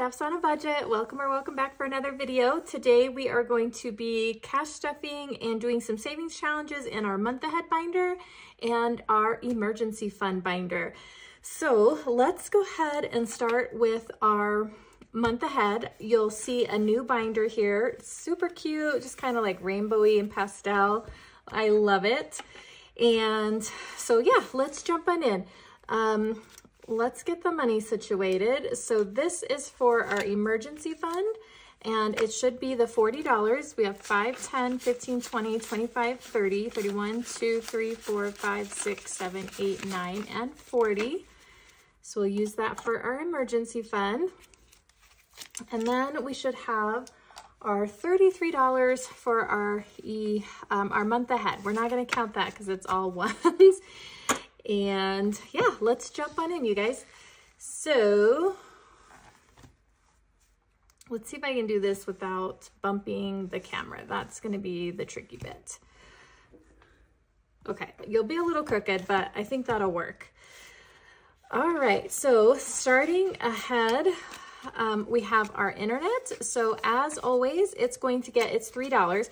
Steph's on a budget. Welcome or welcome back for another video. Today we are going to be cash stuffing and doing some savings challenges in our month ahead binder and our emergency fund binder. So let's go ahead and start with our month ahead. You'll see a new binder here. It's super cute, just kind of like rainbowy and pastel. I love it. And so yeah, let's jump on in. Let's get the money situated. So this is for our emergency fund, and it should be the $40. We have 5, 10, 15, 20, 25, 30, 31, 2, 3, 4, 5, 6, 7, 8, 9, and 40. So we'll use that for our emergency fund. And then we should have our $33 for our month ahead. We're not going to count that because it's all ones. And yeah, let's jump on in, you guys. So let's see if I can do this without bumping the camera. That's going to be the tricky bit. Okay, you'll be a little crooked, but I think that'll work. All right, so starting ahead, we have our internet. So as always, it's $3.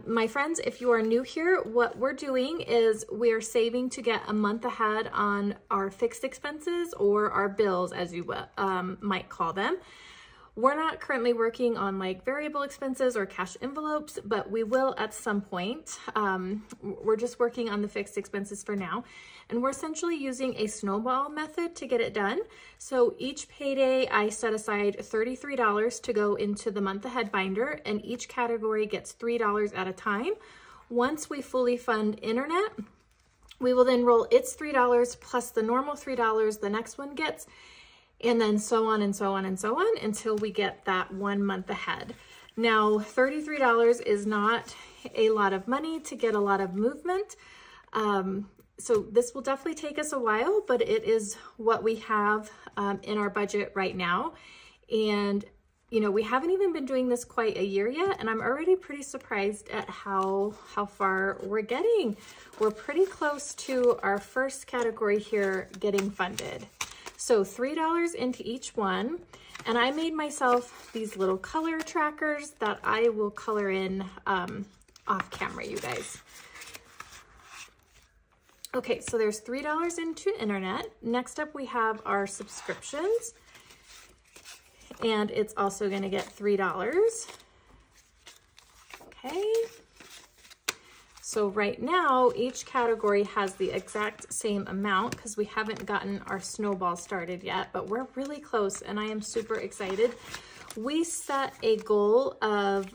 My friends, if you are new here, what we're doing is we're saving to get a month ahead on our fixed expenses or our bills, as you might call them. We're not currently working on like variable expenses or cash envelopes, but we will at some point. We're just working on the fixed expenses for now. And we're essentially using a snowball method to get it done. So each payday, I set aside $33 to go into the month ahead binder, and each category gets $3 at a time. Once we fully fund internet, we will then roll its $3 plus the normal $3 the next one gets, and then so on and so on and so on until we get that 1 month ahead. Now, $33 is not a lot of money to get a lot of movement. So this will definitely take us a while, but it is what we have in our budget right now. And, you know, we haven't even been doing this quite a year yet, and I'm already pretty surprised at how far we're getting. We're pretty close to our first category here getting funded. So $3 into each one. And I made myself these little color trackers that I will color in off camera, you guys. Okay, so there's $3 into internet. Next up, we have our subscriptions, and it's also going to get $3. Okay. So right now, each category has the exact same amount because we haven't gotten our snowball started yet, but we're really close, and I am super excited. We set a goal of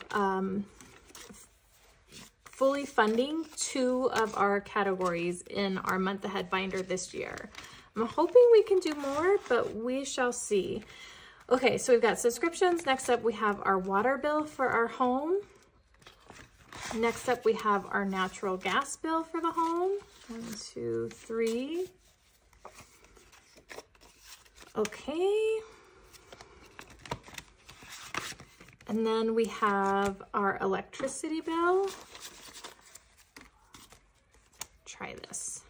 fully funding 2 of our categories in our month ahead binder this year. I'm hoping we can do more, but we shall see. Okay, so we've got subscriptions. Next up, we have our water bill for our home. Next up, we have our natural gas bill for the home. 1, 2, 3. Okay. And then we have our electricity bill. Try this.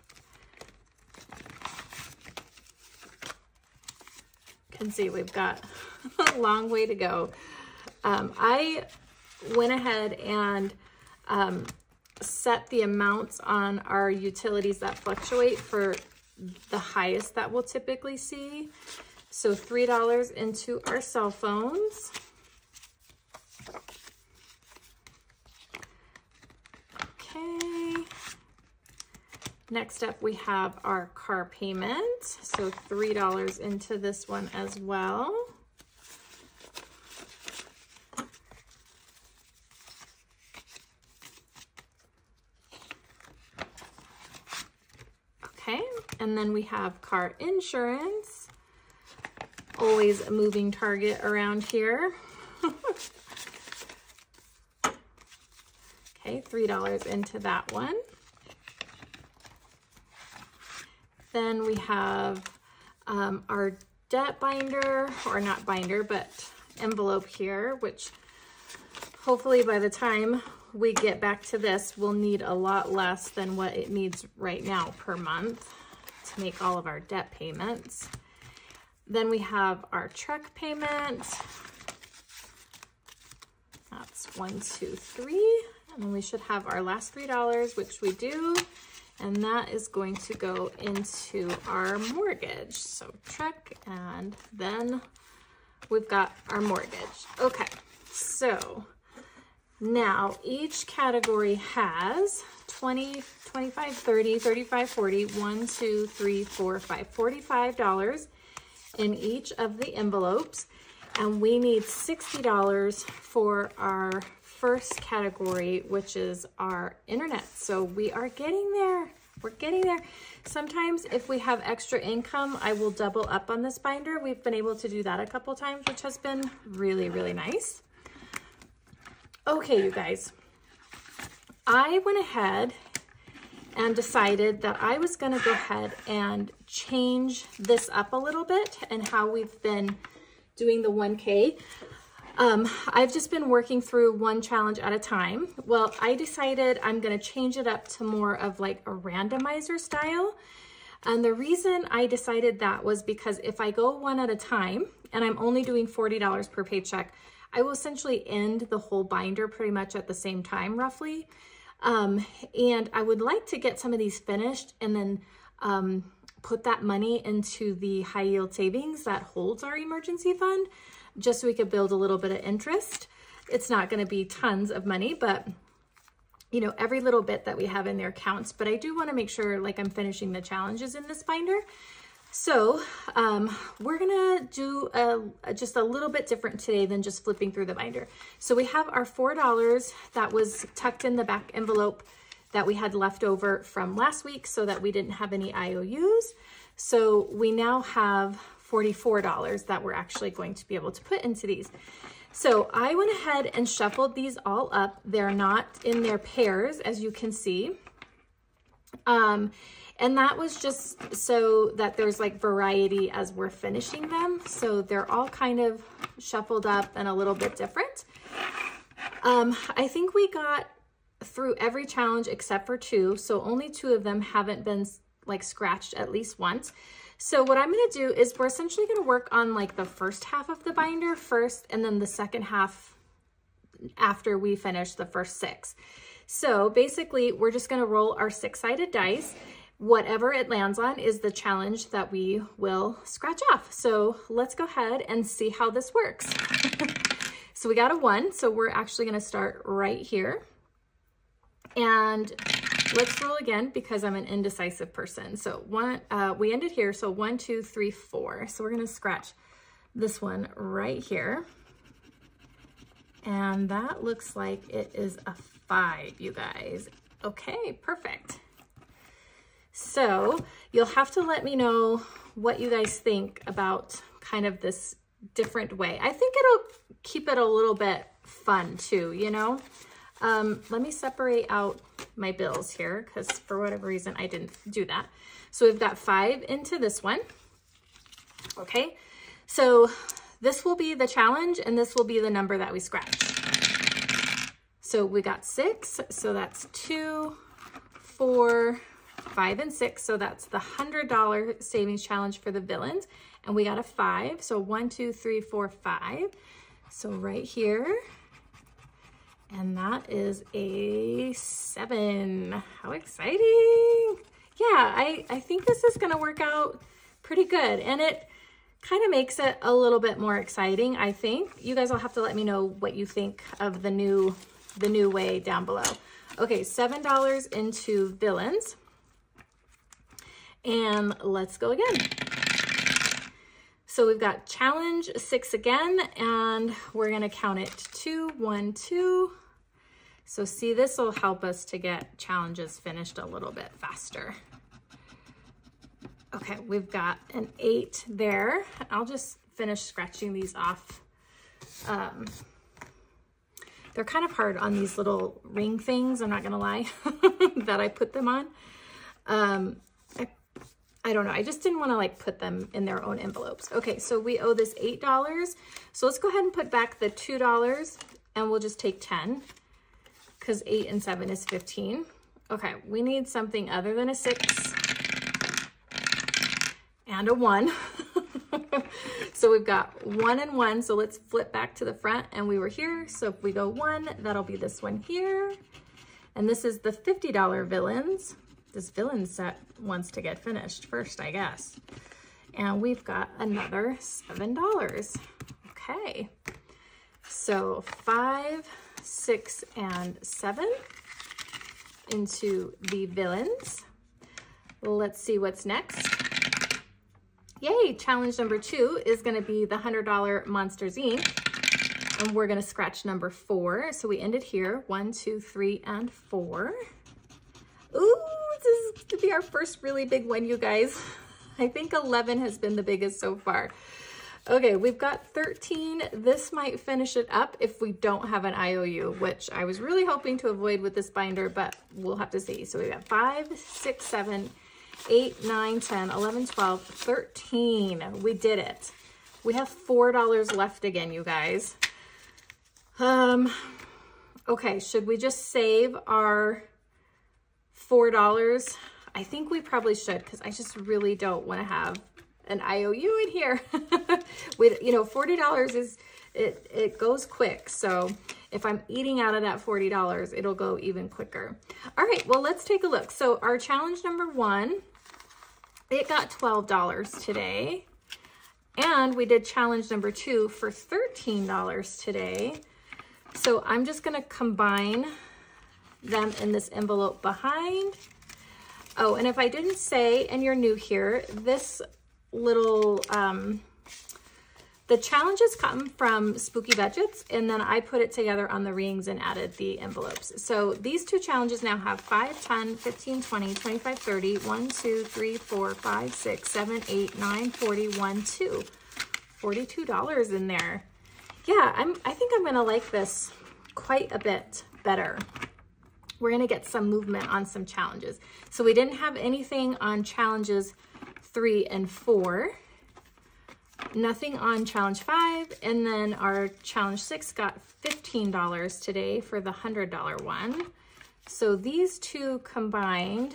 You can see we've got a long way to go. I went ahead and set the amounts on our utilities that fluctuate for the highest that we'll typically see. So $3 into our cell phones. Okay. Next up, we have our car payment. So $3 into this one as well. Okay, and then we have car insurance. Always a moving target around here. Okay, $3 into that one. Then we have our debt binder, or not binder, but envelope here, which hopefully by the time we get back to this, we'll need a lot less than what it needs right now per month to make all of our debt payments. Then we have our truck payment. That's 1, 2, 3. And then we should have our last $3, which we do. And that is going to go into our mortgage. So truck, and then we've got our mortgage. Okay, so now each category has 20, 25, 30, 35, 40, 1, 2, 3, 4, 5, $45 in each of the envelopes. And we need $60 for our first category, which is our internet. So we are getting there. We're getting there. Sometimes if we have extra income, I will double up on this binder. We've been able to do that a couple times, which has been really, really nice. Okay, you guys, I went ahead and decided that I was going to go ahead and change this up a little bit and how we've been doing the 1K. I've just been working through one challenge at a time. Well, I decided I'm going to change it up to more of like a randomizer style. And the reason I decided that was because if I go one at a time and I'm only doing $40 per paycheck, I will essentially end the whole binder pretty much at the same time, roughly. And I would like to get some of these finished and then put that money into the high yield savings that holds our emergency fund, just so we could build a little bit of interest. It's not going to be tons of money, but you know, every little bit that we have in there counts. But I do want to make sure like I'm finishing the challenges in this binder. So we're gonna do just a little bit different today than just flipping through the binder. So we have our $4 that was tucked in the back envelope that we had left over from last week so that we didn't have any IOUs. So we now have $44 that we're actually going to be able to put into these. So I went ahead and shuffled these all up. They're not in their pairs, as you can see. And that was just so that there's like variety as we're finishing them. So they're all kind of shuffled up and a little bit different. I think we got through every challenge except for 2. So only 2 of them haven't been like scratched at least once. So what I'm going to do is we're essentially going to work on like the first half of the binder first, and then the second half after we finish the first 6. So basically we're just going to roll our 6-sided dice. Whatever it lands on is the challenge that we will scratch off. So let's go ahead and see how this works. So we got a 1. So we're actually going to start right here. And let's roll again because I'm an indecisive person. So we ended here. So 1, 2, 3, 4. So we're going to scratch this one right here. And that looks like it is a 5, you guys. Okay, perfect. So you'll have to let me know what you guys think about kind of this different way. I think it'll keep it a little bit fun too, you know? Let me separate out my bills here because for whatever reason I didn't do that. So we've got 5 into this one. Okay, so this will be the challenge and this will be the number that we scratched. So we got 6, so that's 2, 4, 5, and 6. So that's the $100 savings challenge for the villains. And we got a 5. So 1, 2, 3, 4, 5. So right here. And that is a 7. How exciting. Yeah, I think this is going to work out pretty good. And it kind of makes it a little bit more exciting, I think. You guys will have to let me know what you think of the new way down below. Okay, $7 into villains. And let's go again. So we've got challenge 6 again, and we're going to count it 2, 1, 2. So see, this will help us to get challenges finished a little bit faster. Okay, we've got an 8 there. I'll just finish scratching these off. They're kind of hard on these little ring things, I'm not gonna lie, that I put them on. I don't know, I just didn't wanna like put them in their own envelopes. Okay, so we owe this $8. So let's go ahead and put back the $2 and we'll just take 10 because 8 and 7 is 15. Okay, we need something other than a 6 and a 1. So we've got 1 and 1. So let's flip back to the front, and we were here. So if we go 1, that'll be this one here. And this is the $50 villains. This villain set wants to get finished first, I guess. And we've got another $7. Okay. So 5, 6, and 7 into the villains. Let's see what's next. Yay, challenge number 2 is gonna be the $100 Monster Zine. And we're gonna scratch number 4. So we ended here, 1, 2, 3, and 4. Ooh, this is gonna be our first really big one, you guys. I think 11 has been the biggest so far. Okay, we've got 13. This might finish it up if we don't have an IOU, which I was really hoping to avoid with this binder, but we'll have to see. So we got 5, 6, 7, 8, 9, 10, 11, 12, 13. We did it. We have $4 left again, you guys. Okay, should we just save our $4? I think we probably should, because I just really don't want to have an IOU in here. With, you know, $40 is, it goes quick. So if I'm eating out of that $40, it'll go even quicker. All right, well, let's take a look. So our challenge number 1, it got $12 today. And we did challenge number 2 for $13 today. So I'm just gonna combine them in this envelope behind. Oh, and if I didn't say, and you're new here, this little, the challenges come from Spooky Budgets, and then I put it together on the rings and added the envelopes. So these 2 challenges now have 5, 10, 15, 20, 25, 30, 1, 2, 3, 4, 5, 6, 7, 8, 9, 40, 1, 2. $42 in there. Yeah, I think I'm gonna like this quite a bit better. We're gonna get some movement on some challenges. So we didn't have anything on challenges 3 and 4. Nothing on challenge 5, and then our challenge 6 got $15 today for the $100 one. So these 2 combined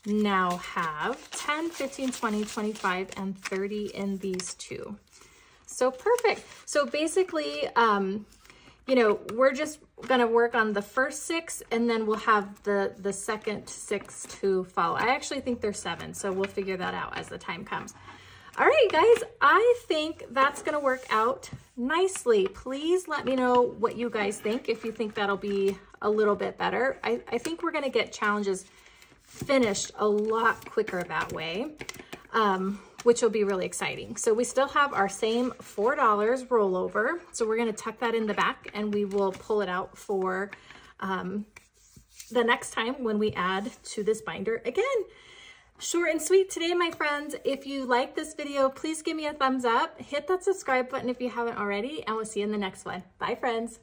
now have 10, 15, 20, 25, and 30 in these 2. So perfect. So basically, you know, we're just gonna work on the first 6, and then we'll have the second 6 to follow. I actually think there's 7, so we'll figure that out as the time comes. All right, guys, I think that's gonna work out nicely. Please let me know what you guys think, if you think that'll be a little bit better. I think we're gonna get challenges finished a lot quicker that way, which will be really exciting. So we still have our same $4 rollover. So we're gonna tuck that in the back, and we will pull it out for the next time when we add to this binder again. Short and sweet today, my friends. If you like this video, please give me a thumbs up. Hit that subscribe button if you haven't already, and we'll see you in the next one. Bye, friends.